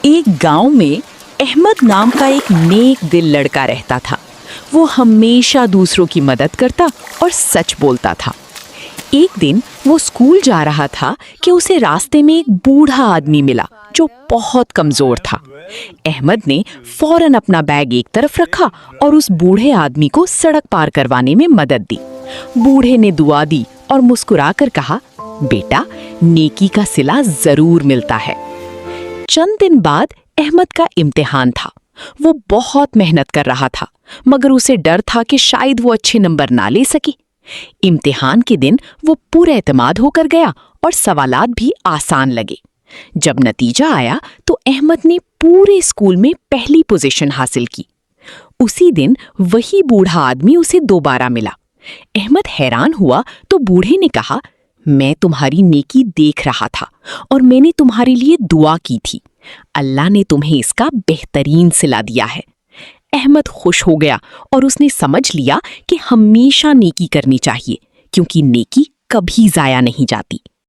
ایک گاؤں میں احمد نام کا ایک نیک دل لڑکا رہتا تھا۔ وہ ہمیشہ دوسروں کی مدد کرتا اور سچ بولتا تھا۔ ایک دن وہ اسکول جا رہا تھا کہ اسے راستے میں ایک بوڑھا آدمی ملا جو بہت کمزور تھا۔ احمد نے فوراً اپنا بیگ ایک طرف رکھا اور اس بوڑھے آدمی کو سڑک پار کروانے میں مدد دی۔ بوڑھے نے دعا دی اور مسکرا کر کہا، بیٹا، نیکی کا صلہ ضرور ملتا ہے۔ چند دن بعد احمد کا امتحان تھا۔ وہ بہت محنت کر رہا تھا، مگر اسے ڈر تھا کہ شاید وہ اچھے نمبر نہ لے سکی۔ امتحان کے دن وہ پورے اعتماد ہو کر گیا اور سوالات بھی آسان لگے۔ جب نتیجہ آیا تو احمد نے پورے اسکول میں پہلی پوزیشن حاصل کی۔ اسی دن وہی بوڑھا آدمی اسے دوبارہ ملا۔ احمد حیران ہوا تو بوڑھے نے کہا، میں تمہاری نیکی دیکھ رہا تھا اور میں نے تمہارے لیے دعا کی تھی۔ اللہ نے تمہیں اس کا بہترین صلہ دیا ہے۔ احمد خوش ہو گیا اور اس نے سمجھ لیا کہ ہمیشہ نیکی کرنی چاہیے، کیونکہ نیکی کبھی ضائع نہیں جاتی۔